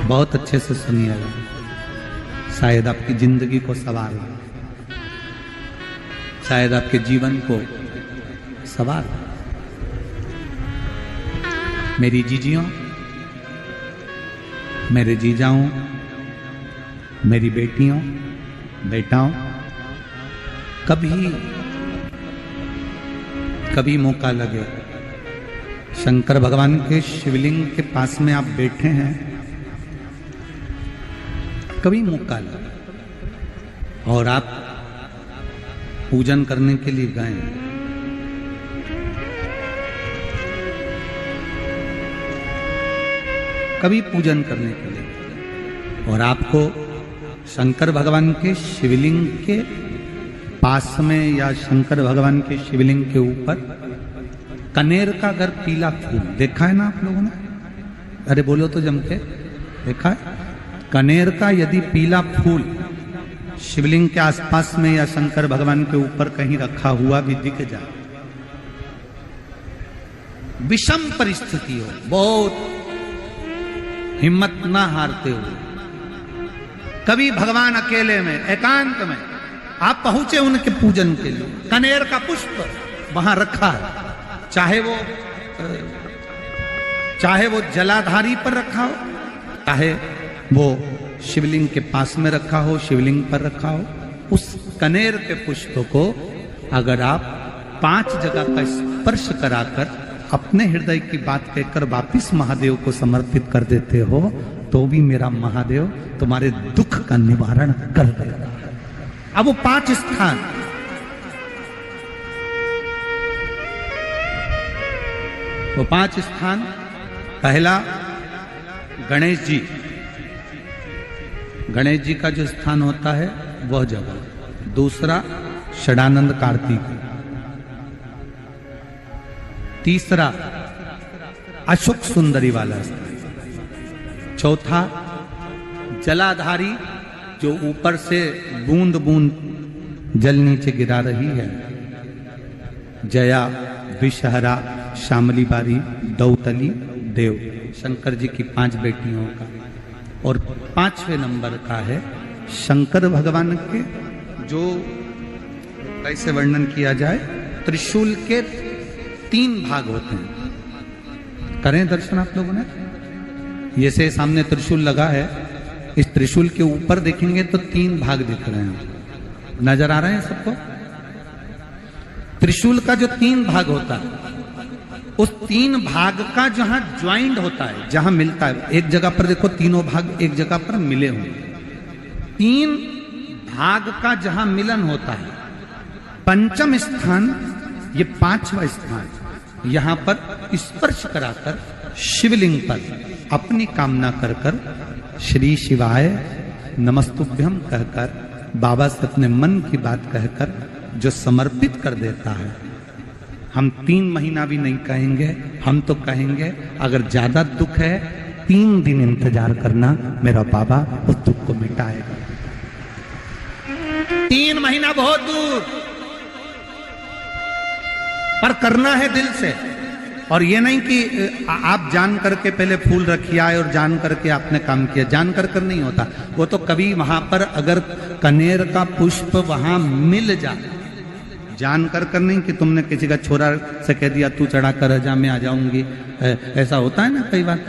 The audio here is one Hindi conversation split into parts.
बहुत अच्छे से सुनिएगा, शायद आपकी जिंदगी को सवार हो, शायद आपके जीवन को सवार हो। मेरी जीजियों, मेरे जीजाओं, मेरी बेटियों, बेटाओं, कभी मौका लगे, शंकर भगवान के शिवलिंग के पास में आप बैठे हैं, कभी मौका लगे और आप पूजन करने के लिए गए, कभी पूजन करने के लिए, और आपको शंकर भगवान के शिवलिंग के पास में या शंकर भगवान के शिवलिंग के ऊपर कनेर का अगर पीला फूल देखा है ना आप लोगों ने, अरे बोलो तो जम के, देखा है? कनेर का यदि पीला फूल शिवलिंग के आसपास में या शंकर भगवान के ऊपर कहीं रखा हुआ भी दिख जाए, विषम परिस्थिति हो, बहुत हिम्मत ना हारते हुए, कभी भगवान अकेले में एकांत में आप पहुंचे उनके पूजन के लिए, कनेर का पुष्प वहां रखा है, चाहे वो जलाधारी पर रखा हो, चाहे वो शिवलिंग के पास में रखा हो, शिवलिंग पर रखा हो, उस कनेर के पुष्प को अगर आप 5 जगह का स्पर्श कराकर अपने हृदय की बात कहकर वापिस महादेव को समर्पित कर देते हो, तो भी मेरा महादेव तुम्हारे दुख का निवारण कर देगा। अब वो 5 स्थान, वो 5 स्थान, पहला गणेश जी, गणेश जी का जो स्थान होता है वह जगह, दूसरा षडानंद कार्तिक, तीसरा अशोक सुंदरी वाला स्थान, चौथा जलाधारी जो ऊपर से बूंद बूंद जल नीचे गिरा रही है, जया, विषहरा, शामली बारी, दौतली, देव, शंकर जी की 5 बेटियों का, और 5वें नंबर का है शंकर भगवान के, जो कैसे वर्णन किया जाए, त्रिशूल के 3 भाग होते हैं। करें दर्शन आप लोगों ने, ये से सामने त्रिशूल लगा है, इस त्रिशूल के ऊपर देखेंगे तो 3 भाग दिख रहे हैं, नजर आ रहे हैं सबको? त्रिशूल का जो 3 भाग होता है, उस 3 भाग का जहां ज्वाइंट होता है, जहां मिलता है, एक जगह पर देखो तीनों भाग एक जगह पर मिले हुए, 3 भाग का जहां मिलन होता है, 5वां स्थान, ये 5वां स्थान, यहां पर स्पर्श कराकर शिवलिंग पर अपनी कामना कर कर श्री शिवाय नमस्तुभ्यम कहकर, बाबा से अपने मन की बात कहकर जो समर्पित कर देता है, हम 3 महीना भी नहीं कहेंगे, हम तो कहेंगे अगर ज्यादा दुख है 3 दिन इंतजार करना, मेरा बाबा उस दुख को मिटाएगा। 3 महीना बहुत दूर, पर करना है दिल से, और ये नहीं कि आप जान करके पहले फूल रखिए आए और जान करके आपने काम किया, जान कर नहीं होता वो तो, कभी वहां पर अगर कनेर का पुष्प वहां मिल जाए, जान कर नहीं कि तुमने किसी का छोरा से कह दिया तू चढ़ा कर जा मैं आ जाऊंगी, ऐसा होता है ना कई बार,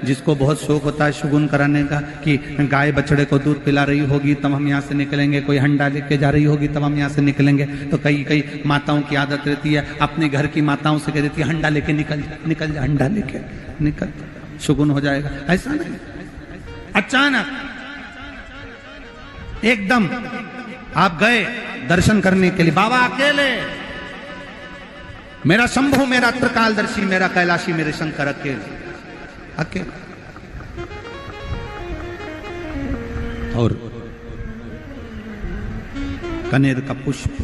जिसको बहुत शौक होता है शगुन कराने का, कि गाय बछड़े को दूध पिला रही होगी तब हम यहाँ से निकलेंगे, कोई हंडा लेके जा रही होगी तब हम यहाँ से निकलेंगे, तो कई माताओं की आदत रहती है, अपने घर की माताओं से कह देती है हंडा लेके निकल जा, हंडा लेके निकल, शगुन हो जाएगा। ऐसा नहीं, अचानक एकदम आप गए दर्शन करने के लिए, बाबा अकेले, मेरा शंभु, मेरा त्रिकालदर्शी, मेरा कैलाशी, मेरे शंकर अकेले, और कनेर का पुष्प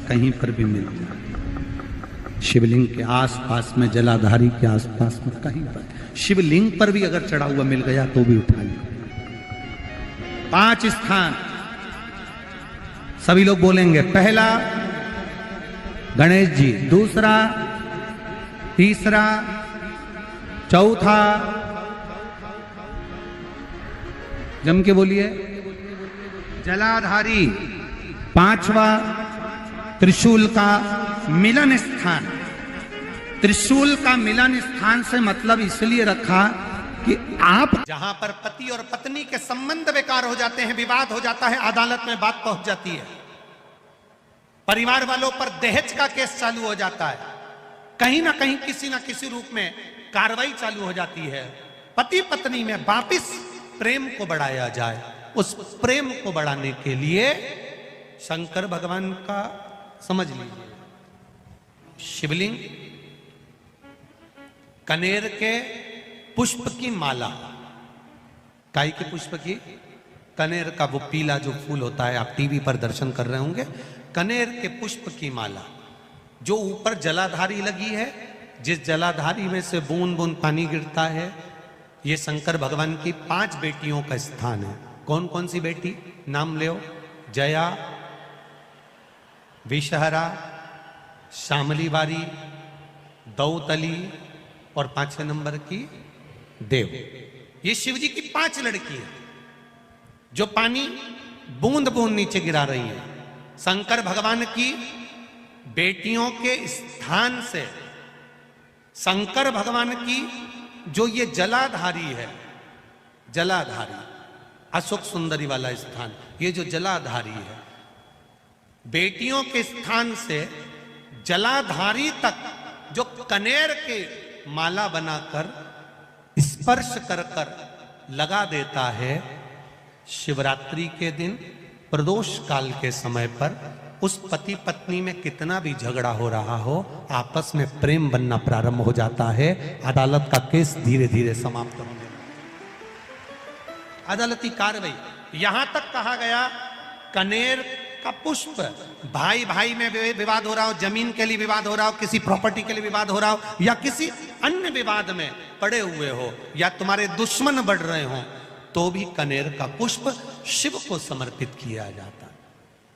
कहीं पर भी मिलता, शिवलिंग के आसपास में, जलाधारी के आसपास में कहीं पर, शिवलिंग पर भी अगर चढ़ा हुआ मिल गया तो भी उठा लिया। 5 स्थान सभी लोग बोलेंगे, पहला गणेश जी, दूसरा, तीसरा, चौथा, जम के बोलिए। जलाधारी, पांचवा त्रिशूल का मिलन स्थान। त्रिशूल का मिलन स्थान से मतलब इसलिए रखा कि आप जहां पर पति और पत्नी के संबंध बेकार हो जाते हैं, विवाद हो जाता है, अदालत में बात पहुंच जाती है, परिवार वालों पर दहेज का केस चालू हो जाता है, कहीं ना कहीं किसी ना किसी रूप में कार्रवाई चालू हो जाती है, पति पत्नी में वापिस प्रेम को बढ़ाया जाए, उस प्रेम को बढ़ाने के लिए शंकर भगवान का समझ लीजिए शिवलिंग, कनेर के पुष्प की माला, काय के पुष्प की, कनेर का वो पीला जो फूल होता है, आप टीवी पर दर्शन कर रहे होंगे, कनेर के पुष्प की माला जो ऊपर जलाधारी लगी है, जिस जलाधारी में से बूंद बूंद पानी गिरता है, ये शंकर भगवान की 5 बेटियों का स्थान है। कौन कौन सी बेटी नाम ले? जया, विषहरा, शामली बारी, दौतली और 5वें नंबर की देव। ये शिव जी की 5 लड़की है जो पानी बूंद बूंद नीचे गिरा रही है। शंकर भगवान की बेटियों के स्थान से शंकर भगवान की जो ये जलाधारी है, जलाधारी अशोक सुंदरी वाला स्थान, ये जो जलाधारी है, बेटियों के स्थान से जलाधारी तक जो कनेर के माला बनाकर स्पर्श कर कर लगा देता है, शिवरात्रि के दिन प्रदोष काल के समय पर उस पति पत्नी में कितना भी झगड़ा हो रहा हो, आपस में प्रेम बनना प्रारंभ हो जाता है। अदालत का केस धीरे धीरे समाप्त होने लगता है। अदालती कार्रवाई, यहां तक कहा गया कनेर का पुष्प, भाई भाई में विवाद हो रहा हो, जमीन के लिए विवाद हो रहा हो, किसी प्रॉपर्टी के लिए विवाद हो रहा हो, या किसी अन्य विवाद में पड़े हुए हो, या तुम्हारे दुश्मन बढ़ रहे हो, तो भी कनेर का पुष्प शिव को समर्पित किया जाता है।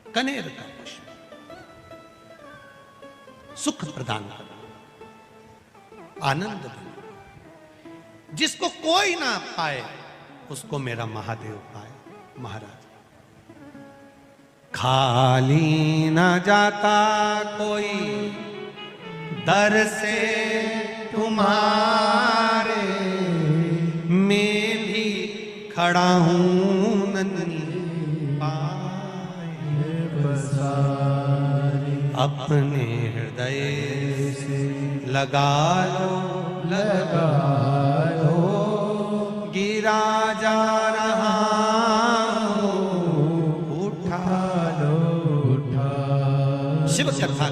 कनेर का पुष्प सुख प्रदान करना, आनंद देना, जिसको कोई ना पाए उसको मेरा महादेव पाए। महाराज, खाली ना जाता कोई दर से तुम्हारे, मैं भी खड़ा हूं नन्ही पाए बसारी, अपने हृदय से लगा लो, गिरा जा रहा शिव कथा